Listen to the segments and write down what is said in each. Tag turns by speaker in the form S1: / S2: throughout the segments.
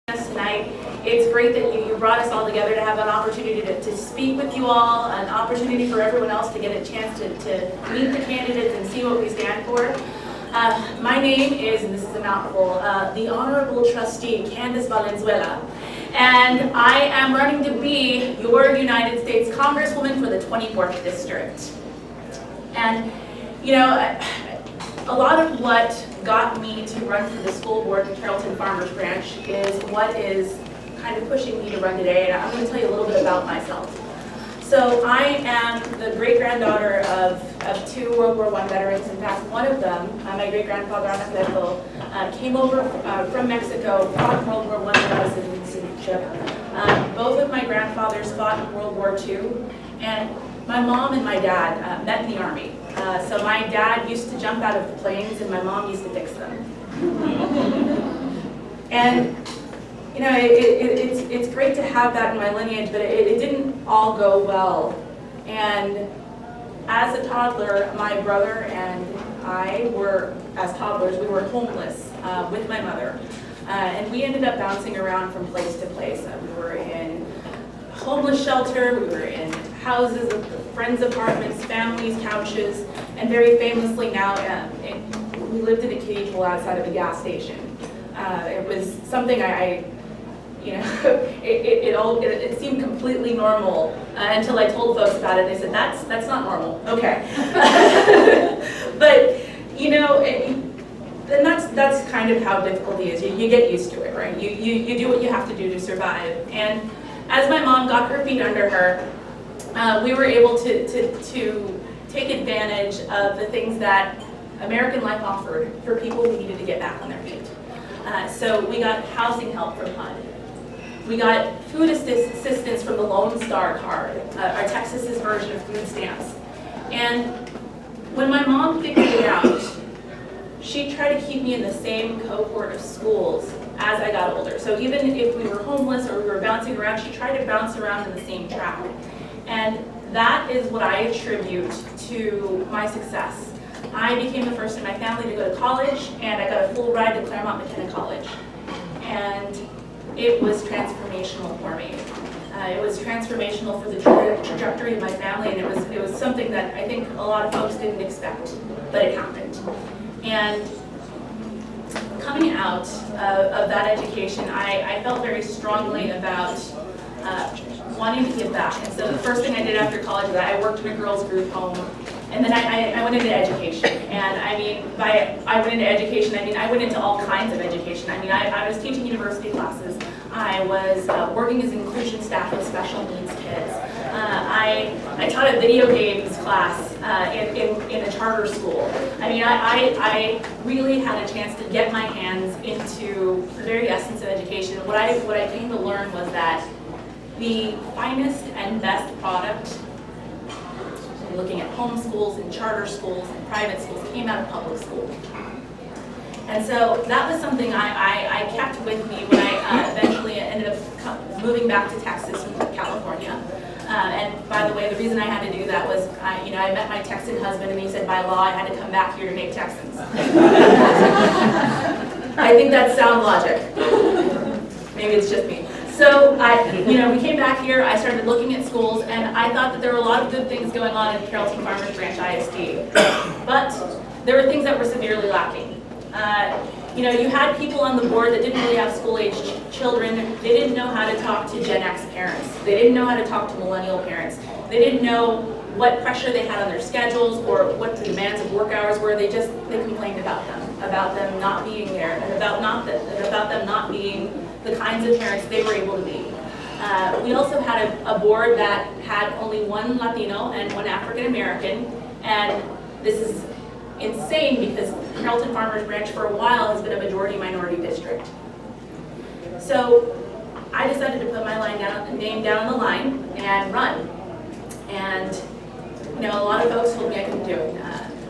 S1: us tonight. It's great that you brought us all together to have an opportunity to speak with you all, an opportunity for everyone else to get a chance to meet the candidates and see what we stand for. My name is, and this is a mouthful, the Honorable Trustee Candace Valenzuela, and I am running to be your United States Congresswoman for the 24th District. And, you know, a lot of what got me to run for the school board in Carrollton Farmers Branch is what is kind of pushing me to run today, and I'm going to tell you a little bit about myself. So I am the great-granddaughter of two World War I veterans. In fact, one of them, my great-grandfather, came over from Mexico, fought in World War I without a citizenship. Both of my grandfathers fought in World War II, and my mom and my dad met in the Army. So my dad used to jump out of the planes, and my mom used to fix them. And you know, it's great to have that in my lineage, but it didn't all go well. And as a toddler, my brother and I were, as toddlers, we were homeless with my mother. And we ended up bouncing around from place to place. We were in homeless shelter, we were in houses, friends' apartments, families' couches, and very famously now, we lived in a kiddie pool outside of a gas station. It was something it seemed completely normal until I told folks about it. They said, that's not normal. Okay. But, you know, and that's kind of how difficulty is. You get used to it, right? You do what you have to do to survive. And as my mom got her feet under her, we were able to take advantage of the things that American life offered for people who needed to get back on their feet. So we got housing help from HUD. We got food assistance from the Lone Star card, our Texas's version of food stamps. And when my mom figured it out, she tried to keep me in the same cohort of schools as I got older. So even if we were homeless or we were bouncing around, she tried to bounce around in the same track. And that is what I attribute to my success. I became the first in my family to go to college, and I got a full ride to Claremont McKenna College. And it was transformational for me. It was transformational for the trajectory of my family, and it was something that I think a lot of folks didn't expect, but it happened. And coming out of that education, I felt very strongly about wanting to give back. And so the first thing I did after college was I worked in a girls' group home, and then I went into education. And I mean, by I went into education, I mean I went into all kinds of education. I mean, I was teaching university classes. I was working as inclusion staff with special needs kids. I taught a video games class in a charter school. I mean, I really had a chance to get my hands into the very essence of education. What I came to learn was that the finest and best product, looking at home schools and charter schools and private schools, came out of public school. And so that was something I kept with me when I eventually ended up moving back to Texas from California. And by the way, the reason I had to do that was, I met my Texan husband, and he said by law I had to come back here to make Texans. I think that's sound logic. Maybe it's just me. So we came back here, I started looking at schools, and I thought that there were a lot of good things going on in Carrollton Farmers Branch ISD. But there were things that were severely lacking. You had people on the board that didn't really have school-aged children. They didn't know how to talk to Gen X parents. They didn't know how to talk to millennial parents. They didn't know what pressure they had on their schedules or what the demands of work hours were. They complained about them not being there, and about them not being the kinds of parents they were able to be. We also had a board that had only one Latino and one African American, and this is insane because Carrollton Farmers Branch for a while has been a majority-minority district. So I decided to put my name down on the line and run. And a lot of folks told me I couldn't do it.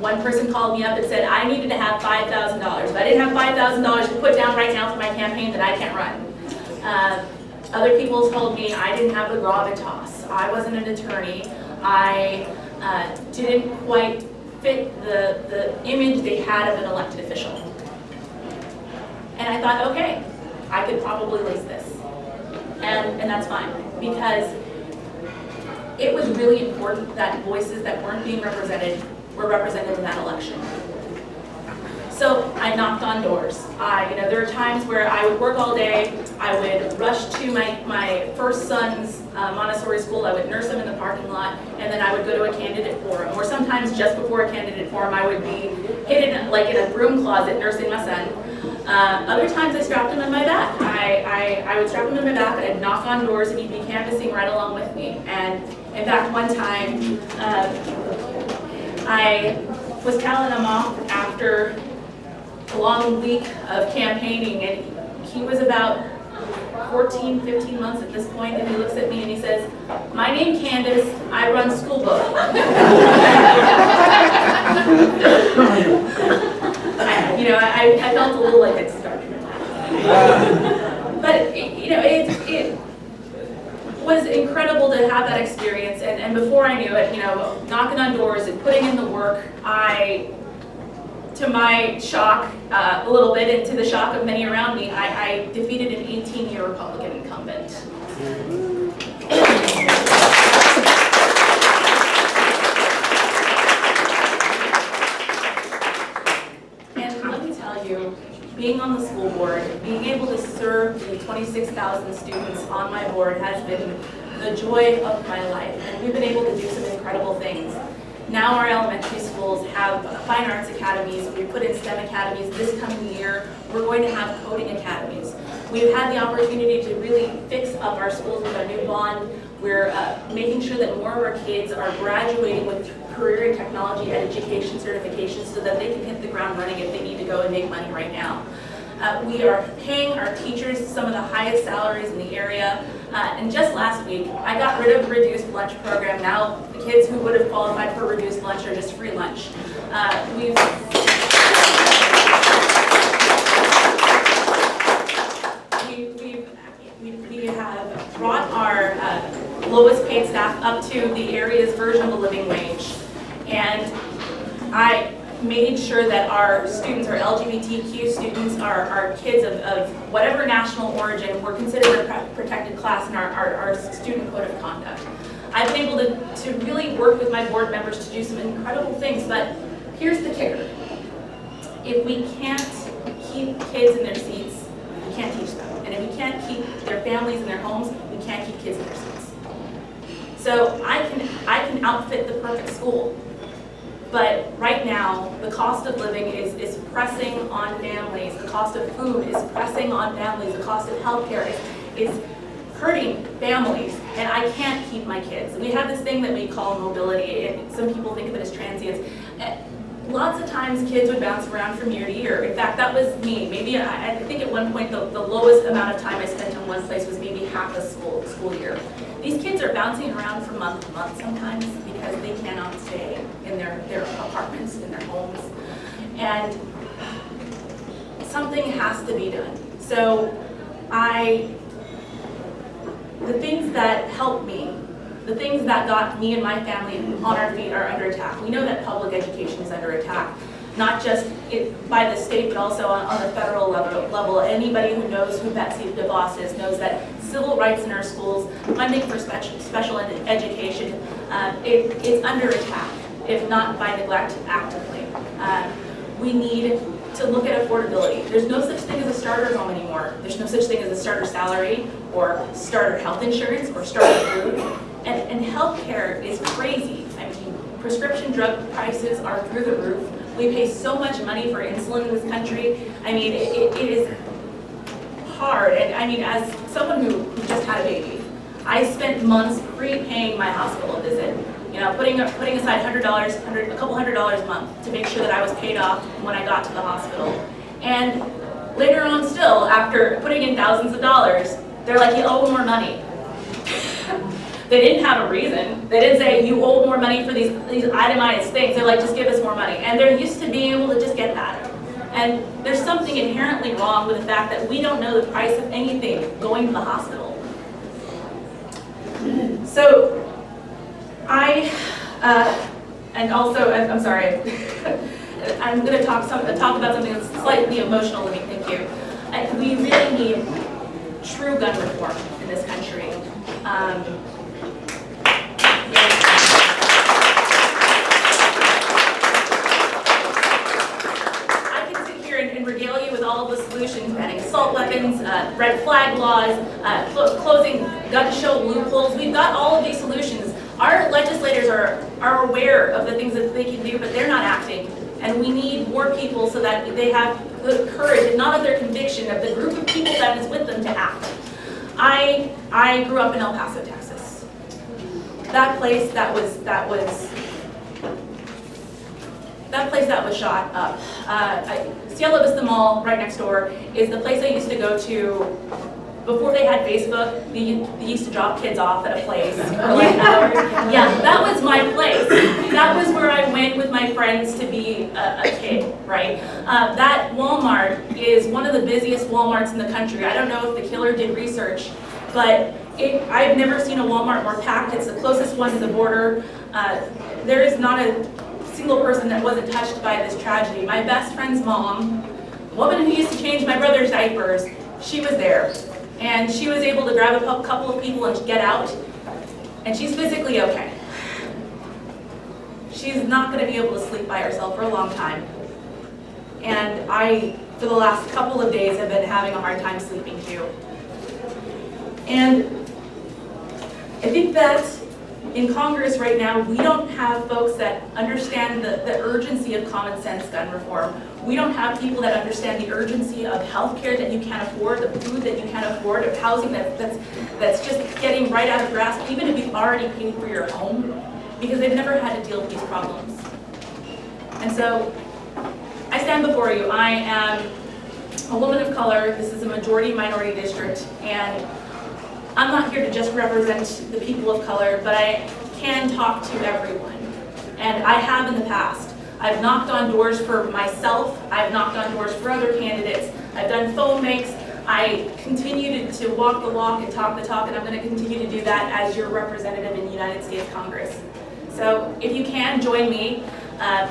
S1: One person called me up and said I needed to have $5,000. If I didn't have $5,000 to put down right now for my campaign, then I can't run. Other people told me I didn't have the gravitas. I wasn't an attorney. I didn't quite fit the image they had of an elected official. And I thought, okay, I could probably lace this. And that's fine, because it was really important that voices that weren't being represented were represented in that election. So I knocked on doors. There were times where I would work all day, I would rush to my first son's Montessori school, I would nurse him in the parking lot, and then I would go to a candidate forum, or sometimes just before a candidate forum I would be hidden like in a broom closet nursing my son. Other times I strapped him in my back. I would strap him in my back, and I'd knock on doors, and he'd be canvassing right along with me. And in fact, one time, I was telling him off after a long week of campaigning, and he was about 14, 15 months at this point, and he looks at me and he says, "My name's Candace, I run school book." I felt a little like it started. But it was incredible to have that experience, and before I knew it, knocking on doors and putting in the work, to my shock, a little bit, and to the shock of many around me, I defeated an 18-year Republican incumbent. And let me tell you, being on the school board, being able to serve the 26,000 students on my board has been the joy of my life, and we've been able to do some incredible things. Now our elementary schools have fine arts academies. We put in STEM academies. This coming year, we're going to have coding academies. We've had the opportunity to really fix up our schools with our new bond. We're making sure that more of our kids are graduating with career and technology and education certifications so that they can hit the ground running if they need to go and make money right now. We are paying our teachers some of the highest salaries in the area. And just last week, I got rid of the reduced lunch program. Now the kids who would have qualified for reduced lunch are just free lunch. We have brought our lowest paid staff up to the area's version of a living wage. And I made sure that our students, our LGBTQ students, our kids of whatever national origin, were considered a protected class in our student code of conduct. I've been able to really work with my board members to do some incredible things, but here's the kicker. If we can't keep kids in their seats, we can't teach them. And if we can't keep their families in their homes, we can't keep kids in their seats. So I can outfit the perfect school. But right now, the cost of living is pressing on families. The cost of food is pressing on families. The cost of healthcare is hurting families. And I can't keep my kids. We have this thing that we call mobility, and some people think of it as transience. Lots of times kids would bounce around from year to year. In fact, that was me. Maybe I think at one point the lowest amount of time I spent in one place was maybe half a school year. These kids are bouncing around from month to month sometimes because they cannot stay in their apartments, in their homes. And something has to be done. So the things that helped me, the things that got me and my family on our feet are under attack. We know that public education is under attack, not just by the state, but also on the federal level. Anybody who knows who Betsy DeVos is knows that civil rights in our schools, funding for special education, it's under attack, if not by neglect actively. We need to look at affordability. There's no such thing as a starter home anymore. There's no such thing as a starter salary or starter health insurance or starter food. And healthcare is crazy. I mean, prescription drug prices are through the roof. We pay so much money for insulin in this country. I mean, it is hard. And I mean, as someone who just had a baby, I spent months prepaying my hospital visit. Putting aside a couple $100 a month to make sure that I was paid off when I got to the hospital. And later on still, after putting in thousands of dollars, they're like, you owe more money. They didn't have a reason. They didn't say, you owe more money for these itemized things. They're like, just give us more money. And they're used to being able to just get that. And there's something inherently wrong with the fact that we don't know the price of anything going to the hospital. So, and also, I'm sorry, I'm going to talk about something that's slightly emotional to me, thank you. we really need true gun reform in this country. I can sit here and regale you with all of the solutions: banning assault weapons, red flag laws, closing gun show loopholes. We've got all of these solutions. Our legislators are aware of the things that they can do, but they're not acting. And we need more people so that they have the courage, and not of their conviction, of the group of people that is with them to act. I grew up in El Paso, Texas. That place that was shot up. Cielo Vista Mall, right next door, is the place I used to go to before they had Facebook. They used to drop kids off at a place for like hours. Yeah, that was my place. That was where I went with my friends to be a kid, right? That Walmart is one of the busiest Walmarts in the country. I don't know if the killer did research, but I've never seen a Walmart more packed. It's the closest one to the border. There is not a single person that wasn't touched by this tragedy. My best friend's mom, the woman who used to change my brother's diapers, she was there. And she was able to grab a couple of people and get out, and she's physically okay. She's not going to be able to sleep by herself for a long time. And I, for the last couple of days, have been having a hard time sleeping too. And I think that in Congress right now, we don't have folks that understand the urgency of common sense gun reform. We don't have people that understand the urgency of health care that you can't afford, the food that you can't afford, of housing that's just getting right out of grasp, even if you've already paid for your home, because they've never had to deal with these problems. And so, I stand before you. I am a woman of color. This is a majority-minority district, and I'm not here to just represent the people of color, but I can talk to everyone. And I have in the past. I've knocked on doors for myself. I've knocked on doors for other candidates. I've done phone makes. I continue to walk the walk and talk the talk, and I'm going to continue to do that as your representative in the United States Congress. So if you can, join me.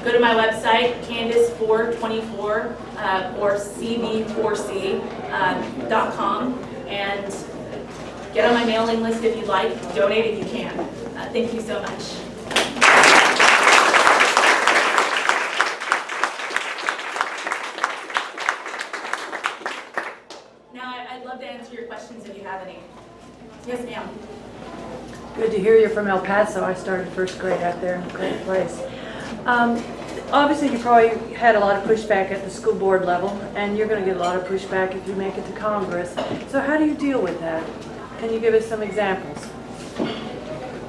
S1: Go to my website, Candace424 or cb4c.com, and get on my mailing list if you'd like. Donate if you can. Thank you so much. I'd love to answer your questions if you have any. Yes, ma'am.
S2: Good to hear you're from El Paso. I started first grade out there. Great place. Obviously, you probably had a lot of pushback at the school board level, and you're going to get a lot of pushback if you make it to Congress. So how do you deal with that? Can you give us some examples?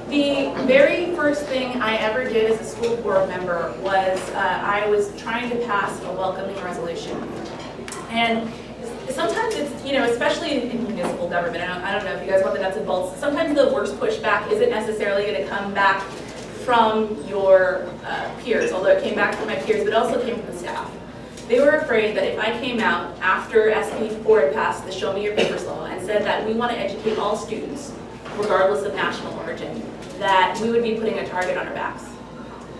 S1: The very first thing I ever did as a school board member was I was trying to pass a welcoming resolution. And sometimes it's, especially in municipal government, I don't know if you guys want the nuts and bolts, sometimes the worst pushback isn't necessarily going to come back from your peers, although it came back from my peers, but it also came from the staff. They were afraid that if I came out after SB 4 had passed the Show Me Your Papers law and said that we want to educate all students, regardless of national origin, that we would be putting a target on our backs.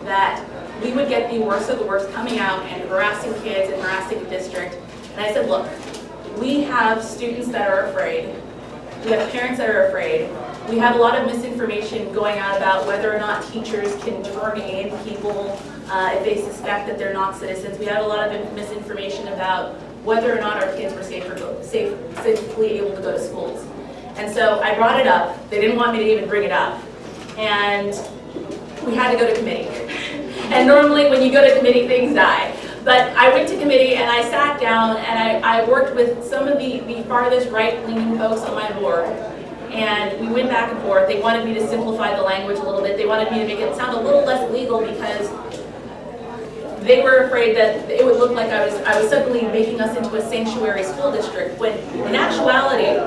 S1: That we would get the worst of the worst coming out and harassing kids and harassing the district. And I said, look, we have students that are afraid. We have parents that are afraid. We have a lot of misinformation going out about whether or not teachers can turn in people if they suspect that they're not citizens. We have a lot of misinformation about whether or not our kids were safely able to go to schools. And so I brought it up. They didn't want me to even bring it up. And we had to go to committee. And normally when you go to committee, things die. But I went to committee and I sat down and I worked with some of the farthest right-leaning folks on my board. And we went back and forth. They wanted me to simplify the language a little bit. They wanted me to make it sound a little less legal because they were afraid that it would look like I was suddenly making us into a sanctuary school district, when in actuality,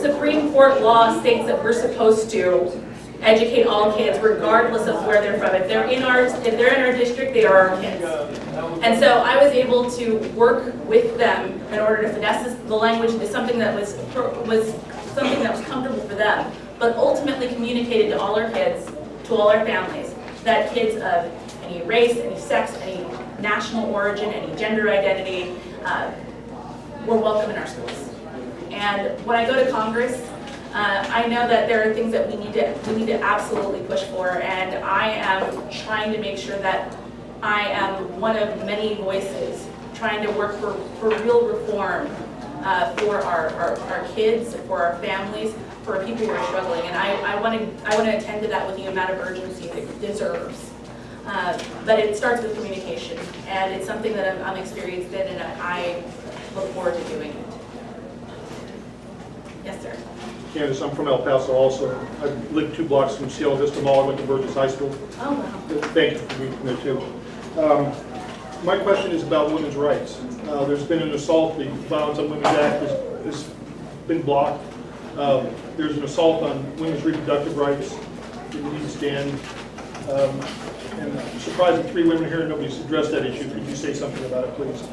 S1: Supreme Court law states that we're supposed to educate all kids regardless of where they're from. If they're in our district, they are our kids. And so I was able to work with them in order to finesse the language into something that was comfortable for them, but ultimately communicated to all our kids, to all our families, that kids of any race, any sex, any national origin, any gender identity, we're welcome in our schools. And when I go to Congress, I know that there are things that we need to absolutely push for, and I am trying to make sure that I am one of many voices trying to work for real reform for our kids, for our families, for people who are struggling. And I want to attend to that with the amount of urgency that it deserves. But it starts with communication, and it's something that I'm experienced in, and I look forward to doing it. Yes, sir.
S3: Candace, I'm from El Paso also. I lived 2 blocks from Cielo Vista Mall. I went to Burgess High School.
S1: Oh, wow.
S3: Thank you for being from there too. My question is about women's rights. There's been an assault. The Violence on Women's Act has been blocked. There's an assault on women's reproductive rights that needs to stand. And I'm surprised that 3 women here and nobody's addressed that issue. Could you say something about it, please?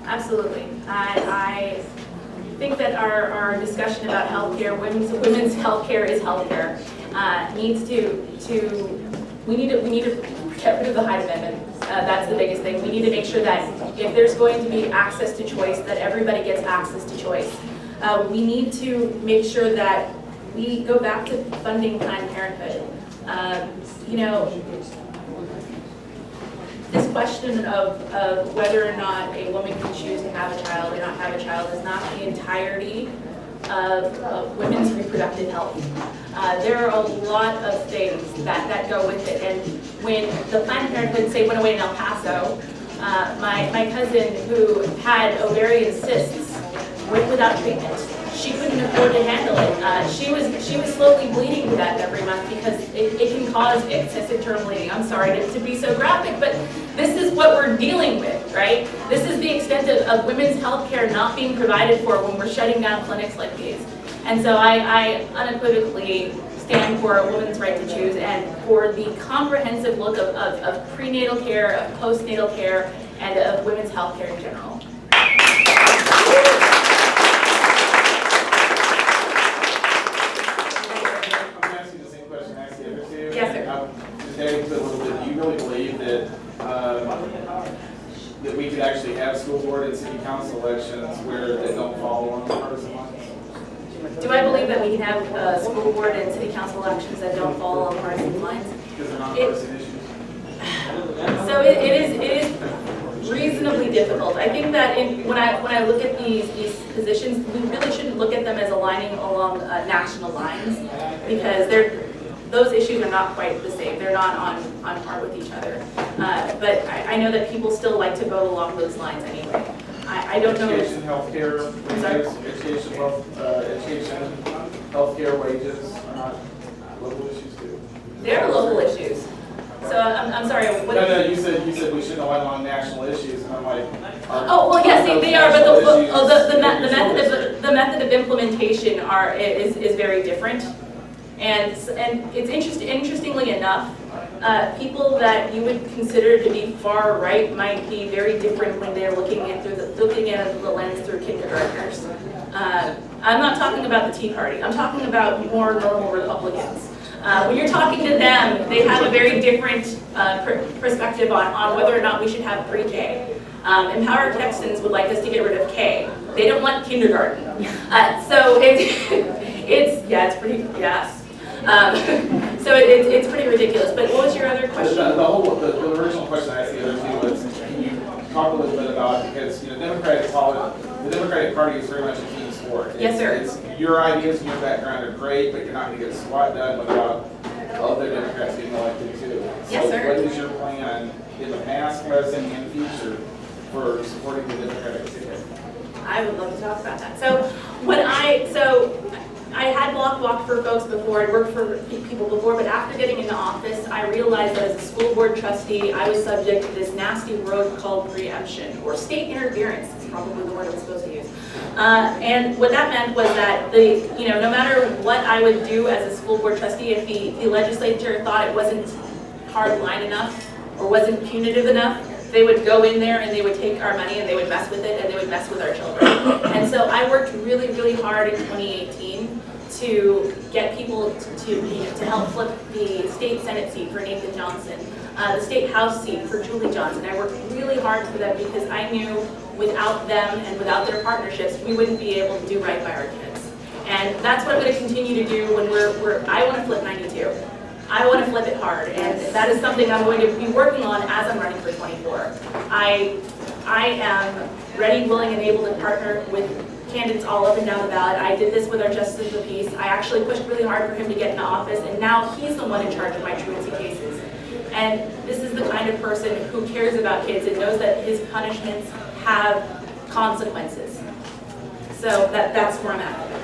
S1: Absolutely. I think that our discussion about healthcare, women's healthcare is healthcare, we need to get rid of the Hyde Amendment. That's the biggest thing. We need to make sure that if there's going to be access to choice, that everybody gets access to choice. We need to make sure that we go back to funding Planned Parenthood. You know, this question of whether or not a woman can choose to have a child or not have a child is not the entirety of women's reproductive health. There are a lot of things that go with it. And when the Planned Parenthood, say, went away in El Paso, my cousin who had ovarian cysts went without treatment. She couldn't afford to handle it. She was slowly bleeding to death every month because it can cause excessive term bleeding. I'm sorry to be so graphic, but this is what we're dealing with, right? This is the extent of women's health care not being provided for when we're shutting down clinics like these. And so I unequivocally stand for a woman's right to choose and for the comprehensive look of prenatal care, of postnatal care, and of women's health care in general. Yes, sir.
S4: Just adding to it a little bit, do you really believe that that we could actually have school board and city council elections where they don't follow on partisan lines?
S1: Do I believe that we can have school board and city council elections that don't fall on partisan lines?
S4: Because they're not partisan issues.
S1: So it is reasonably difficult. I think that when I look at these positions, we really shouldn't look at them as aligning along national lines, because those issues are not quite the same. They're not on par with each other. But I know that people still like to vote along those lines anyway. I don't know.
S4: Education, healthcare, education, healthcare, wages are not local issues too.
S1: They're local issues. So I'm sorry. What
S4: No, you said we shouldn't align along national issues, and I'm like.
S1: Oh well, yes, they are, but the method of implementation is very different. And it's interestingly enough, people that you would consider to be far right might be very different when they're looking at the lens through kindergartners. I'm not talking about the Tea Party. I'm talking about more normal Republicans. When you're talking to them, they have a very different perspective on whether or not we should have pre-K. Empowered Texans would like us to get rid of K. They don't want kindergarten. So it's pretty, yes. So it's pretty ridiculous. But what was your other question?
S4: The original question I asked the other two was, can you talk a little bit about, because the Democratic Party is very much a team sport.
S1: Yes, sir.
S4: It's your ideas and your background are great, but you're not going to get squat done without other Democrats getting elected too.
S1: Yes, sir.
S4: So what is your plan in the past, present, and future for supporting the Democratic ticket?
S1: I would love to talk about that. So I had walked for folks before, I'd worked for people before, but after getting into office, I realized that as a school board trustee, I was subject to this nasty word called preemption, or state interference is probably the word I'm supposed to use. And what that meant was that no matter what I would do as a school board trustee, if the legislature thought it wasn't hard line enough or wasn't punitive enough, they would go in there and they would take our money and they would mess with it and they would mess with our children. And so I worked really, really hard in 2018 to get people to help flip the state Senate seat for Nathan Johnson, the state House seat for Julie Johnson. I worked really hard for them because I knew without them and without their partnerships, we wouldn't be able to do right by our kids. And that's what I'm going to continue to do when I want to flip 92. I want to flip it hard, and that is something I'm going to be working on as I'm running for 24. I am ready, willing, and able to partner with candidates all up and down the ballot. I did this with our Justice of the Peace. I actually pushed really hard for him to get into office, and now he's the one in charge of my truancy cases. And this is the kind of person who cares about kids and knows that his punishments have consequences. So that's where I'm at.